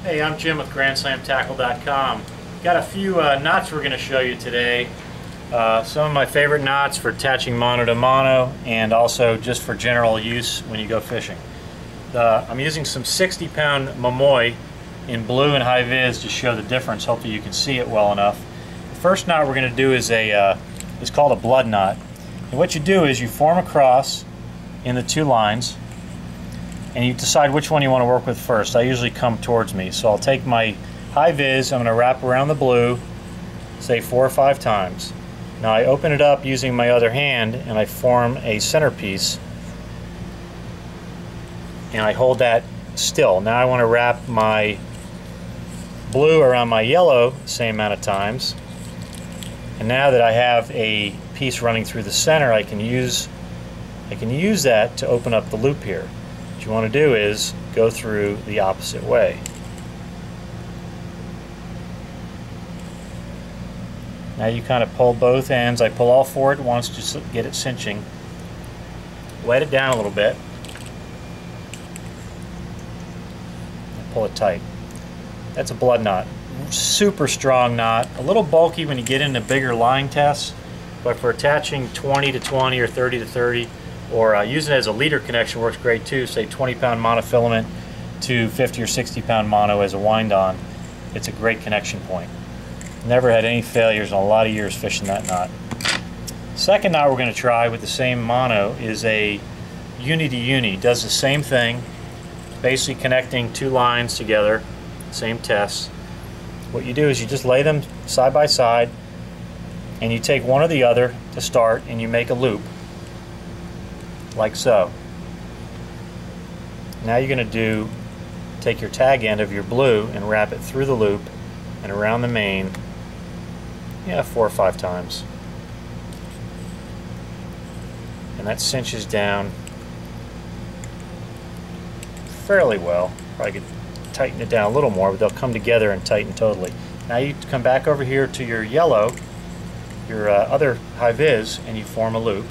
Hey, I'm Jim with GrandSlamTackle.com. Got a few knots we're going to show you today. Some of my favorite knots for attaching mono to mono and also just for general use when you go fishing. I'm using some 60-pound Momoy in blue and high vis to show the difference. Hopefully you can see it well enough. The first knot we're going to do is it's called a blood knot. And what you do is you form a cross in the two lines and you decide which one you want to work with first. I usually come towards me, so I'll take my high vis, I'm going to wrap around the blue, say 4 or 5 times. Now I open it up using my other hand and I form a centerpiece and I hold that still. Now I want to wrap my blue around my yellow the same amount of times, and now that I have a piece running through the center, I can use that to open up the loop here. What you want to do is go through the opposite way. Now you kind of pull both ends. I pull all 4 at once just to get it cinching. Wet it down a little bit. And pull it tight. That's a blood knot. Super strong knot. A little bulky when you get into bigger line tests, but for attaching 20 to 20 or 30 to 30, or using it as a leader connection works great too. Say 20-pound monofilament to 50 or 60-pound mono as a wind-on. It's a great connection point. Never had any failures in a lot of years fishing that knot. Second knot we're going to try with the same mono is a uni to uni. Does the same thing, basically connecting 2 lines together, same test. What you do is you just lay them side by side and you take one or the other to start and you make a loop like so. Now you're going to take your tag end of your blue and wrap it through the loop and around the main, 4 or 5 times. And that cinches down fairly well. Probably could tighten it down a little more, but they'll come together and tighten totally. Now you come back over here to your yellow, your other high vis, and you form a loop.